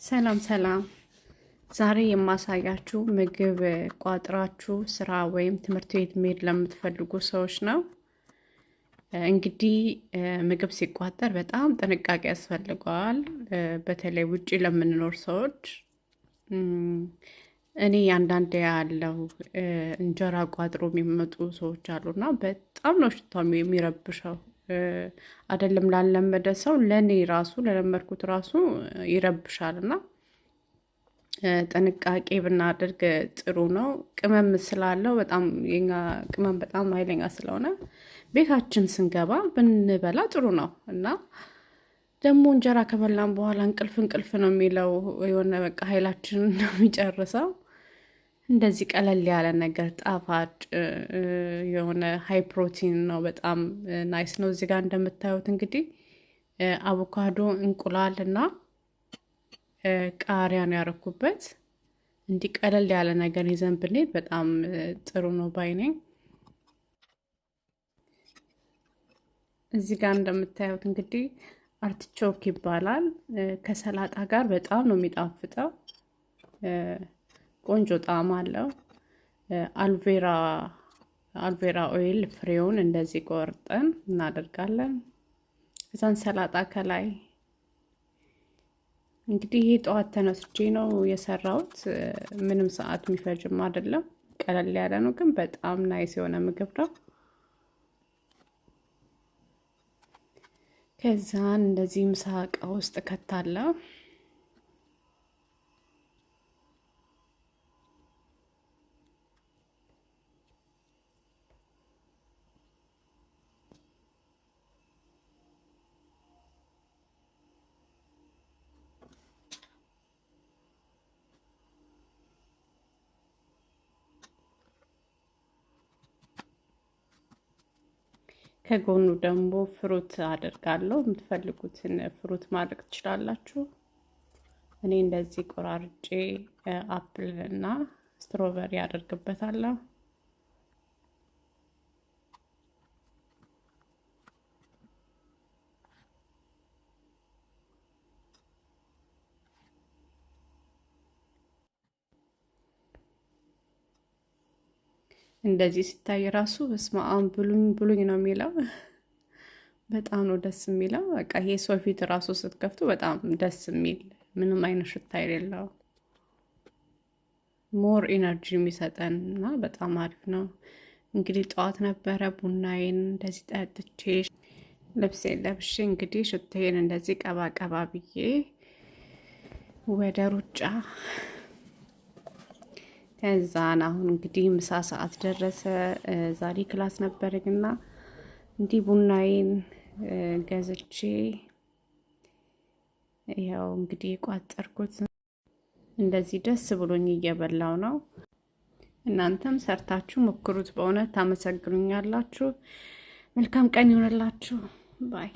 ሰላም ሰላም። ዛሬ የማሳያችሁ ምግብ ቋጥራችሁ ስራ ወይም ትምህርት ቤት መሄድ ለምትፈልጉ ሰዎች ነው። እንግዲህ ምግብ ሲቋጠር በጣም ጥንቃቄ ያስፈልገዋል። በተለይ ውጪ ለምንኖር ሰዎች እኔ አንዳንዴ ያለው እንጀራ ቋጥሮ የሚመጡ ሰዎች አሉና በጣም ነው ሽታው የሚረብሸው። አይደለም ላለመደ ሰው ለኔ ራሱ ለለመድኩት ራሱ ይረብሻል እና ጥንቃቄ ብናደርግ ጥሩ ነው። ቅመም ስላለው በጣም የኛ ቅመም በጣም ኃይለኛ ስለሆነ ቤታችን ስንገባ ብንበላ ጥሩ ነው እና ደግሞ እንጀራ ከበላን በኋላ እንቅልፍ ነው የሚለው የሆነ በቃ ኃይላችንን ነው የሚጨርሰው። እንደዚህ ቀለል ያለ ነገር ጣፋጭ የሆነ ሃይ ፕሮቲን ነው፣ በጣም ናይስ ነው። እዚህ ጋር እንደምታዩት እንግዲህ አቮካዶ፣ እንቁላል እና ቃሪያ ነው ያደረኩበት። እንዲህ ቀለል ያለ ነገር ይዘን ብንሄድ በጣም ጥሩ ነው ባይ ነኝ። እዚህ ጋር እንደምታዩት እንግዲህ አርቲቾክ ይባላል። ከሰላጣ ጋር በጣም ነው የሚጣፍጠው። ቆንጆ ጣዕም አለው። አልቬራ ኦይል ፍሬውን እንደዚህ ቆርጠን እናደርጋለን። ከዛን ሰላጣ ከላይ እንግዲህ ይሄ ጠዋት ተነስቼ ነው የሰራሁት። ምንም ሰዓት የሚፈጅም አይደለም። ቀለል ያለ ነው ግን በጣም ናይስ የሆነ ምግብ ነው። ከዛን እንደዚህ ምሳ ዕቃ ውስጥ ከታለሁ። ከጎኑ ደግሞ ፍሩት አደርጋለሁ። የምትፈልጉትን ፍሩት ማድረግ ትችላላችሁ። እኔ እንደዚህ ቆራርጬ አፕል እና ስትሮበሪ አደርግበታለሁ። እንደዚህ ሲታይ ራሱ በስመ አብ ብሉኝ ነው የሚለው። በጣም ነው ደስ የሚለው። በቃ ይሄ ሰው ፊት ራሱ ስትከፍቱ በጣም ደስ የሚል ምንም አይነት ሽታ የሌለው ሞር ኢነርጂ የሚሰጠን እና በጣም አሪፍ ነው። እንግዲህ ጠዋት ነበረ ቡናዬን እንደዚህ ጠጥቼ ልብሴን ለብሼ እንግዲህ ሽታዬን እንደዚህ ቀባ ብዬ ወደ ሩጫ ከዛን አሁን እንግዲህ ምሳ ሰዓት ደረሰ። ዛሬ ክላስ ነበረኝና እንዲህ ቡናዬን ገዝቼ ያው እንግዲህ የቋጠርኩት እንደዚህ ደስ ብሎኝ እየበላው ነው። እናንተም ሰርታችሁ ሞክሩት። በእውነት ታመሰግኑኛላችሁ። መልካም ቀን ይሆንላችሁ ባይ